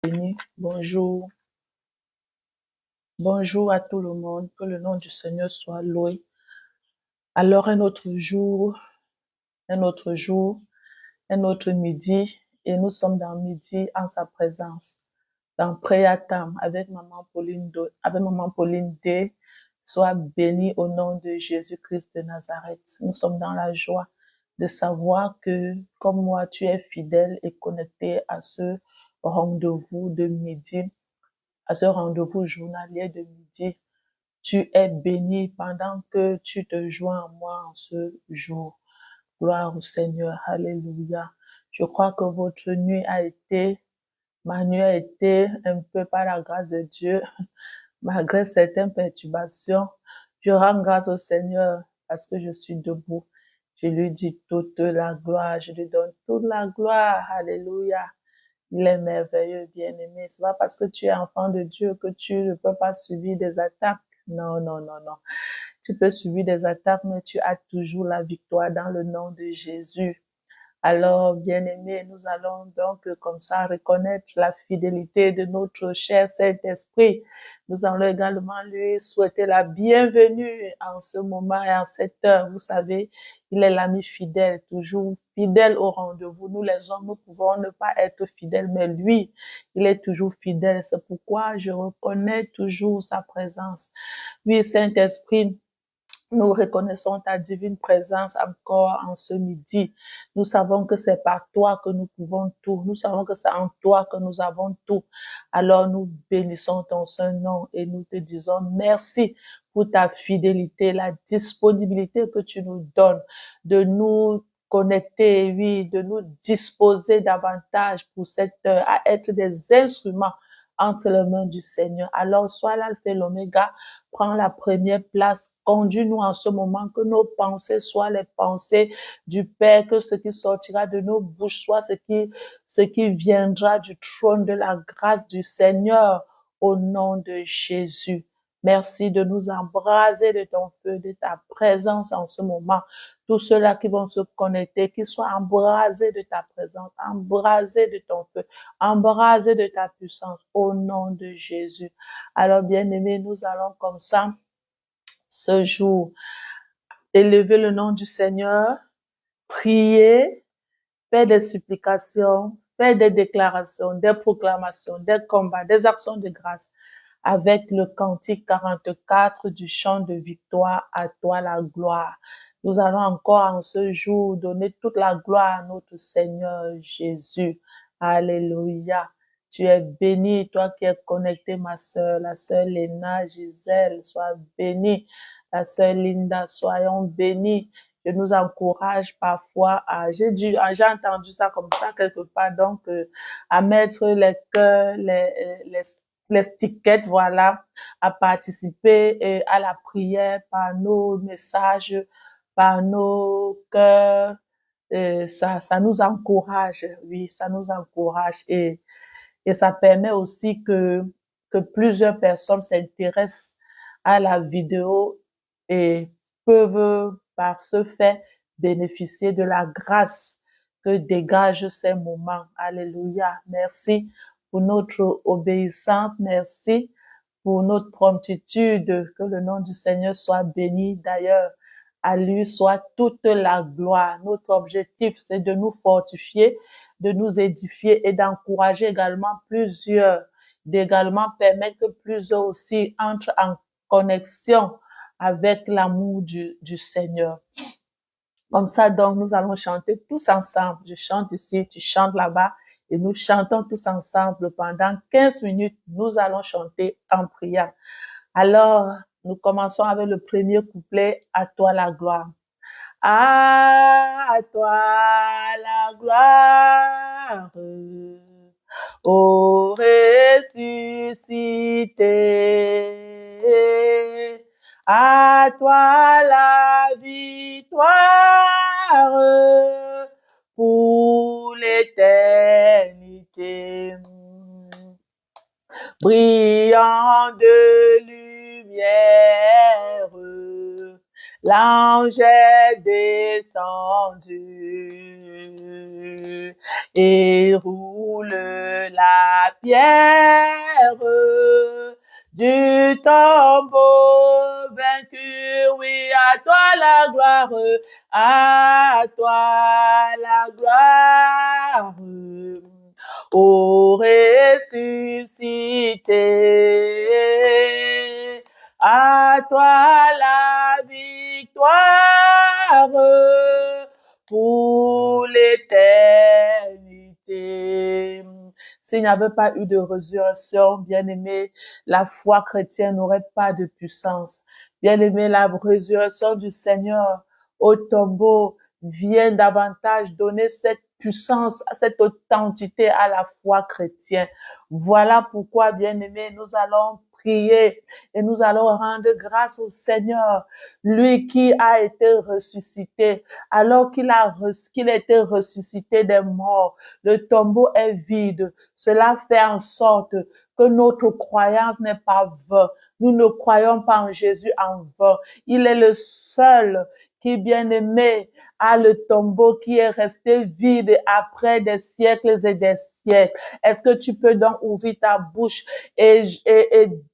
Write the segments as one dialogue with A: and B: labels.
A: béni. Bonjour. Bonjour à tout le monde. Que le nom du Seigneur soit loué. Alors un autre jour, un autre midi, et nous sommes dans midi en sa présence, dans Prayer Time avec Maman Pauline D. Sois bénie au nom de Jésus-Christ de Nazareth. Nous sommes dans la joie de savoir que, comme moi, tu es fidèle et connecté à ce rendez-vous de midi, à ce rendez-vous journalier de midi. Tu es béni pendant que tu te joins à moi en ce jour. Gloire au Seigneur. Alléluia. Je crois que ma nuit a été un peu par la grâce de Dieu, malgré certaines perturbations. Je rends grâce au Seigneur parce que je suis debout. Je lui dis toute la gloire. Je lui donne toute la gloire. Alléluia. Il est merveilleux, bien-aimé. C'est pas parce que tu es enfant de Dieu que tu ne peux pas subir des attaques. Non, non, non, non. Tu peux subir des attaques, mais tu as toujours la victoire dans le nom de Jésus. Alors, bien-aimés, nous allons donc comme ça reconnaître la fidélité de notre cher Saint-Esprit. Nous allons également lui souhaiter la bienvenue en ce moment et en cette heure. Vous savez, il est l'ami fidèle, toujours fidèle au rendez-vous. Nous, les hommes, nous pouvons ne pas être fidèles, mais lui, il est toujours fidèle. C'est pourquoi je reconnais toujours sa présence. Oui, Saint-Esprit, nous reconnaissons ta divine présence encore en ce midi. Nous savons que c'est par toi que nous pouvons tout. Nous savons que c'est en toi que nous avons tout. Alors nous bénissons ton saint nom et nous te disons merci pour ta fidélité, la disponibilité que tu nous donnes de nous connecter, oui, de nous disposer davantage pour cette heure à être des instruments entre les mains du Seigneur. Alors, sois l'alpha et l'oméga, prends la première place, conduis-nous en ce moment, que nos pensées soient les pensées du Père, que ce qui sortira de nos bouches soit ce qui viendra du trône de la grâce du Seigneur, au nom de Jésus. Merci de nous embraser de ton feu, de ta présence en ce moment. Tous ceux-là qui vont se connecter, qu'ils soient embrasés de ta présence, embrasés de ton feu, embrasés de ta puissance, au nom de Jésus. Alors, bien-aimés, nous allons comme ça, ce jour, élever le nom du Seigneur, prier, faire des supplications, faire des déclarations, des proclamations, des combats, des actions de grâce, avec le cantique 44 du chant de victoire, à toi la gloire. Nous allons encore en ce jour donner toute la gloire à notre Seigneur Jésus. Alléluia. Tu es bénie, toi qui es connectée, ma sœur, la sœur Léna, Gisèle, sois bénie. La sœur Linda, soyons bénis. Je nous encourage parfois j'ai entendu ça comme ça quelque part, donc à mettre les cœurs, les stickets, voilà, à participer à la prière par nos messages, par nos cœurs. Ça nous encourage, oui, ça nous encourage et ça permet aussi que plusieurs personnes s'intéressent à la vidéo et peuvent par ce fait bénéficier de la grâce que dégagent ces moments. Alléluia. Merci pour notre obéissance. Merci pour notre promptitude. Que le nom du Seigneur soit béni. D'ailleurs, à lui soit toute la gloire. Notre objectif, c'est de nous fortifier, de nous édifier et d'encourager également d'également permettre que plusieurs aussi entrent en connexion avec l'amour du Seigneur. Comme ça, donc, nous allons chanter tous ensemble. Je chante ici, tu chantes là-bas, et nous chantons tous ensemble pendant 15 minutes. Nous allons chanter en priant. Alors, nous commençons avec le premier couplet, à toi la gloire. À toi la gloire, ô ressuscité. À toi la victoire pour l'éternité. Brillant de lumière, l'ange est descendu et roule la pierre du tombeau vaincu. Oui, à toi la gloire, à toi la gloire. Ô ressuscité, à toi la victoire pour l'éternité. S'il n'y avait pas eu de résurrection, bien-aimé, la foi chrétienne n'aurait pas de puissance. Bien-aimé, la résurrection du Seigneur au tombeau vient davantage donner cette puissance, cette authenticité à la foi chrétienne. Voilà pourquoi, bien-aimé, nous allons prier et nous allons rendre grâce au Seigneur, lui qui a été ressuscité. Alors qu'il a été ressuscité des morts, le tombeau est vide. Cela fait en sorte que notre croyance n'est pas vaine. Nous ne croyons pas en Jésus en vain. Il est le seul qui, bien aimé, a le tombeau qui est resté vide après des siècles et des siècles. Est-ce que tu peux donc ouvrir ta bouche et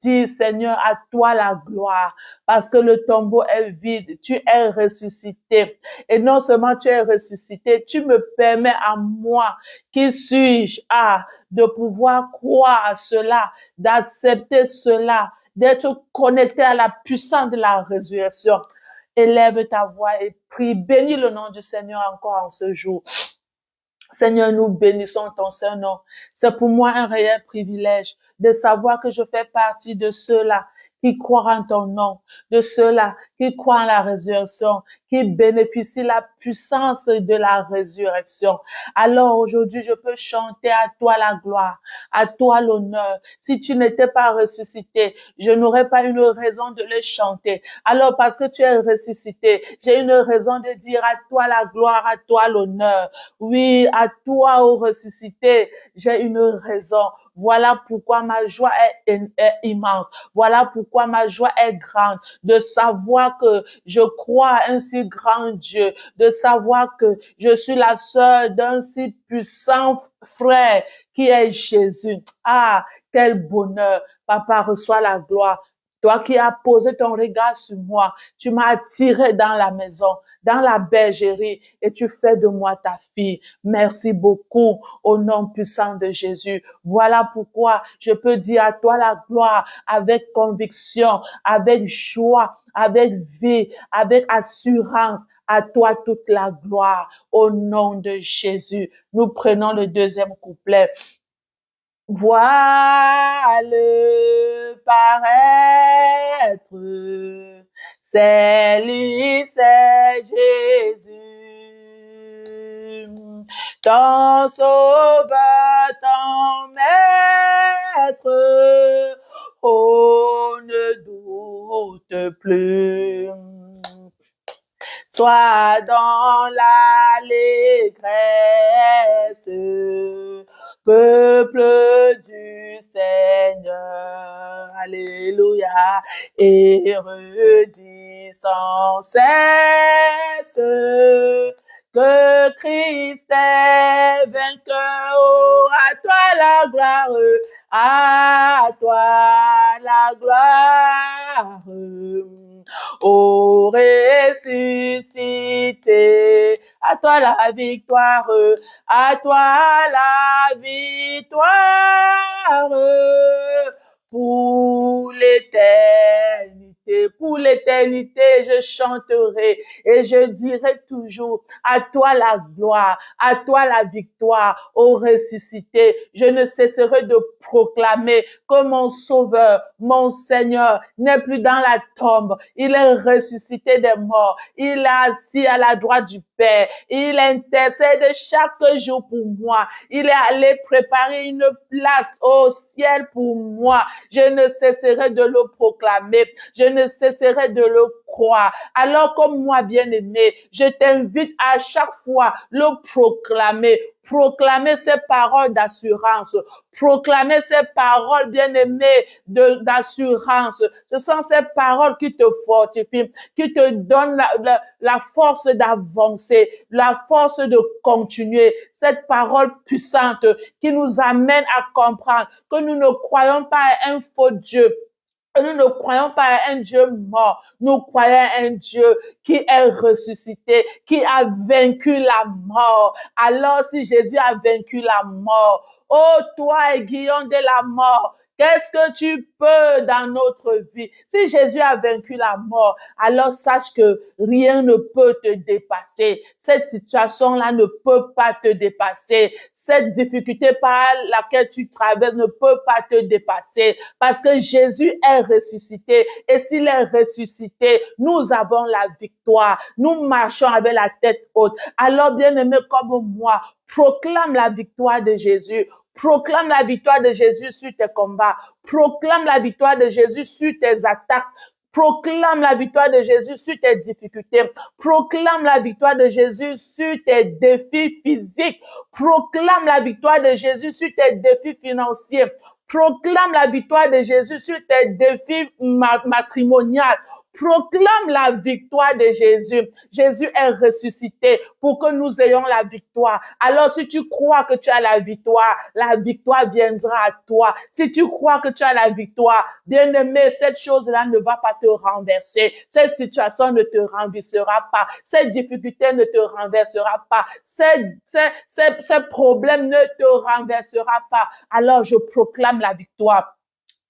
A: dire, Seigneur, à toi la gloire, parce que le tombeau est vide, tu es ressuscité. Et non seulement tu es ressuscité, tu me permets à moi, qui suis-je, de pouvoir croire à cela, d'accepter cela, d'être connecté à la puissance de la résurrection. Élève ta voix et prie. Bénis le nom du Seigneur encore en ce jour. Seigneur, nous bénissons ton Saint-Nom. C'est pour moi un réel privilège de savoir que je fais partie de ceux-là qui croient en ton nom, de ceux-là qui croient en la résurrection, qui bénéficient de la puissance de la résurrection. Alors aujourd'hui, je peux chanter à toi la gloire, à toi l'honneur. Si tu n'étais pas ressuscité, je n'aurais pas une raison de le chanter. Alors parce que tu es ressuscité, j'ai une raison de dire à toi la gloire, à toi l'honneur. Oui, à toi, ô ressuscité, j'ai une raison. Voilà pourquoi ma joie est immense. Voilà pourquoi ma joie est grande de savoir que je crois à un si grand Dieu, de savoir que je suis la sœur d'un si puissant frère qui est Jésus. Ah, quel bonheur. Papa, reçois la gloire. Toi qui as posé ton regard sur moi, tu m'as attiré dans la maison, dans la bergerie, et tu fais de moi ta fille. Merci beaucoup au nom puissant de Jésus. Voilà pourquoi je peux dire à toi la gloire avec conviction, avec joie, avec vie, avec assurance. À toi toute la gloire au nom de Jésus. Nous prenons le deuxième couplet. Vois-le paraître, c'est lui, c'est Jésus, ton sauveur, ton maître, oh ne doute plus. Sois dans l'allégresse, peuple du Seigneur, alléluia, et redis sans cesse que Christ est vainqueur. Oh, à toi la gloire, à toi la gloire. Ô ressuscité, à toi la victoire, à toi la victoire, pour l'éternité, je chanterai et je dirai toujours, à toi la gloire, à toi la victoire, ô ressuscité. Je ne cesserai de proclamer que mon Sauveur, mon Seigneur n'est plus dans la tombe. Il est ressuscité des morts. Il est assis à la droite du Père. Il intercède chaque jour pour moi. Il est allé préparer une place au ciel pour moi. Je ne cesserai de le proclamer. Je ne cesserai train de le croire. Alors comme moi, bien-aimé, je t'invite à chaque fois le proclamer. Proclamer ces paroles d'assurance. Proclamer ces paroles, bien-aimées, d'assurance. Ce sont ces paroles qui te fortifient, qui te donnent la force d'avancer, la force de continuer. Cette parole puissante qui nous amène à comprendre que nous ne croyons pas à un faux Dieu. Nous ne croyons pas à un Dieu mort. Nous croyons à un Dieu qui est ressuscité, qui a vaincu la mort. Alors, si Jésus a vaincu la mort, oh, toi, aiguillon de la mort, qu'est-ce que tu peux dans notre vie? Si Jésus a vaincu la mort, alors sache que rien ne peut te dépasser. Cette situation-là ne peut pas te dépasser. Cette difficulté par laquelle tu traverses ne peut pas te dépasser parce que Jésus est ressuscité. Et s'il est ressuscité, nous avons la victoire. Nous marchons avec la tête haute. Alors, bien-aimé comme moi, proclame la victoire de Jésus. Proclame la victoire de Jésus sur tes combats. Proclame la victoire de Jésus sur tes attaques. Proclame la victoire de Jésus sur tes difficultés. Proclame la victoire de Jésus sur tes défis physiques. Proclame la victoire de Jésus sur tes défis financiers. Proclame la victoire de Jésus sur tes défis matrimoniaux. Proclame la victoire de Jésus. Jésus est ressuscité pour que nous ayons la victoire. Alors, si tu crois que tu as la victoire viendra à toi. Si tu crois que tu as la victoire, bien-aimé, cette chose-là ne va pas te renverser. Cette situation ne te renversera pas. Cette difficulté ne te renversera pas. Ces problèmes ne te renversera pas. Alors, je proclame la victoire.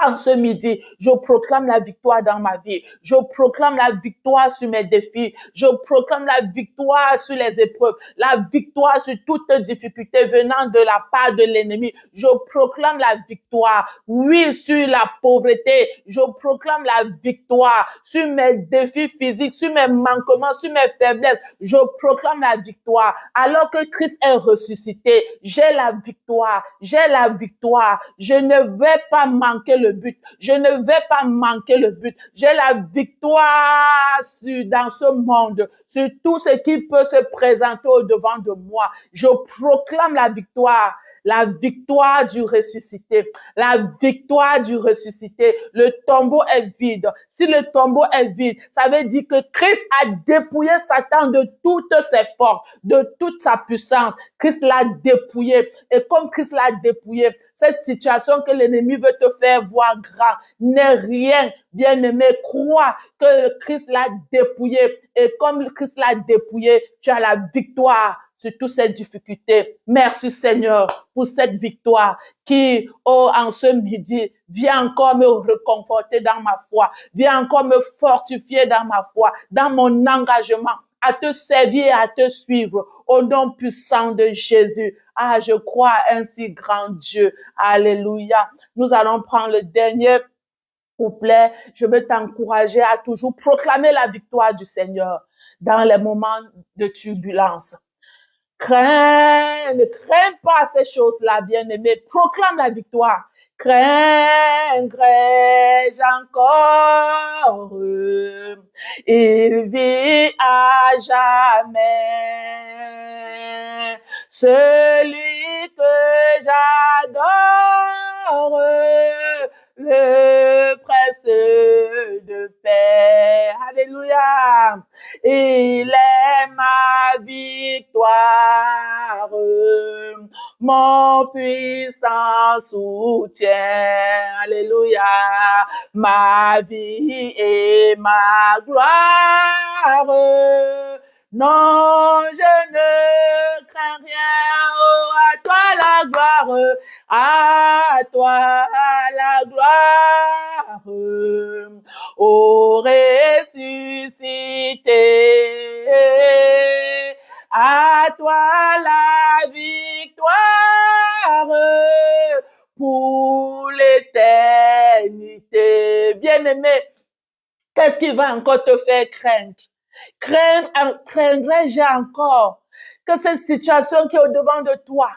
A: En ce midi, je proclame la victoire dans ma vie. Je proclame la victoire sur mes défis. Je proclame la victoire sur les épreuves. La victoire sur toute difficulté venant de la part de l'ennemi. Je proclame la victoire. Oui, sur la pauvreté. Je proclame la victoire sur mes défis physiques, sur mes manquements, sur mes faiblesses. Je proclame la victoire. Alors que Christ est ressuscité, j'ai la victoire. J'ai la victoire. Je ne vais pas manquer le but. Je ne vais pas manquer le but. J'ai la victoire dans ce monde, sur tout ce qui peut se présenter au devant de moi. Je proclame la victoire du ressuscité, la victoire du ressuscité. Le tombeau est vide. Si le tombeau est vide, ça veut dire que Christ a dépouillé Satan de toutes ses forces, de toute sa puissance. Christ l'a dépouillé. Et comme Christ l'a dépouillé, cette situation que l'ennemi veut te faire voir grand n'est rien. Bien-aimé, crois que Christ l'a dépouillé. Et comme Christ l'a dépouillé, tu as la victoire sur toutes ces difficultés. Merci Seigneur pour cette victoire qui, en ce midi, vient encore me réconforter dans ma foi, vient encore me fortifier dans ma foi, dans mon engagement à te servir et à te suivre au nom puissant de Jésus. Ah, je crois à un si grand Dieu. Alléluia. Nous allons prendre le dernier couplet. Je veux t'encourager à toujours proclamer la victoire du Seigneur dans les moments de turbulence. Ne crains pas ces choses-là, bien-aimé. Proclame la victoire. Craindrai-je encore, il vit à jamais, celui que j'adore, le prince de paix. Alléluia. Il est ma victoire, mon puissant soutien. Alléluia. Ma vie et ma gloire. Non, je ne crains rien. Oh, à toi la gloire. À toi la gloire. Ô ressuscité, à toi la victoire pour l'éternité. Bien-aimé, qu'est-ce qui va encore te faire craindre? Craindrais-je encore que cette situation qui est au devant de toi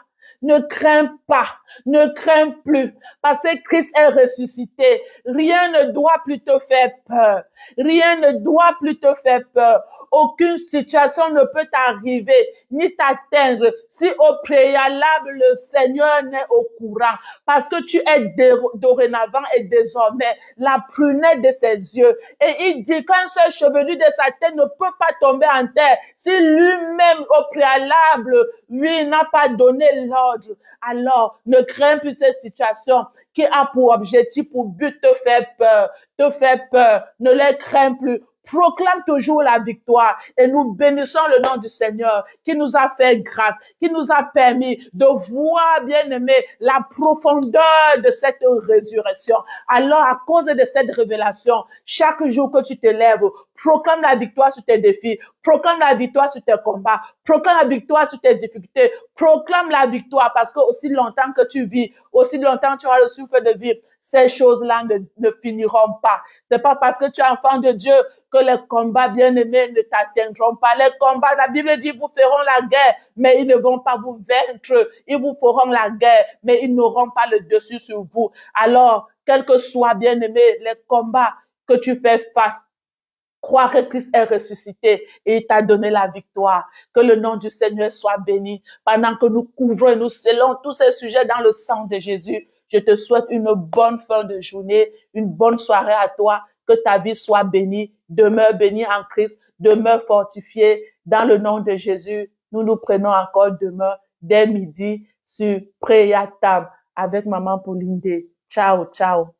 A: Ne crains pas, ne crains plus, parce que Christ est ressuscité. Rien ne doit plus te faire peur. Rien ne doit plus te faire peur. Aucune situation ne peut t'arriver, ni t'atteindre, si au préalable le Seigneur n'est au courant. Parce que tu es dorénavant et désormais la prunelle de ses yeux. Et il dit qu'un seul chevelu de sa tête ne peut pas tomber en terre si lui-même au préalable, lui, n'a pas donné l'ordre. Alors, ne crains plus cette situation qui a pour objectif, pour but te faire peur, te faire peur. Ne les crains plus. Proclame toujours la victoire et nous bénissons le nom du Seigneur qui nous a fait grâce, qui nous a permis de voir, bien aimé, la profondeur de cette résurrection. Alors, à cause de cette révélation, chaque jour que tu te lèves, proclame la victoire sur tes défis, proclame la victoire sur tes combats, proclame la victoire sur tes difficultés, proclame la victoire parce que aussi longtemps que tu vis, aussi longtemps tu auras le souffle de vivre, ces choses-là ne finiront pas. C'est pas parce que tu es enfant de Dieu que les combats bien-aimés ne t'atteindront pas. Les combats, la Bible dit, vous feront la guerre, mais ils ne vont pas vous vaincre. Ils vous feront la guerre, mais ils n'auront pas le dessus sur vous. Alors, quel que soit, bien-aimé, les combats que tu fais face, crois que Christ est ressuscité et il t'a donné la victoire. Que le nom du Seigneur soit béni. Pendant que nous couvrons et nous scellons tous ces sujets dans le sang de Jésus, je te souhaite une bonne fin de journée, une bonne soirée à toi. Que ta vie soit bénie. Demeure bénie en Christ. Demeure fortifiée dans le nom de Jésus. Nous nous prenons encore demain dès midi sur Prayer Time avec Maman Pauline D. Ciao, ciao.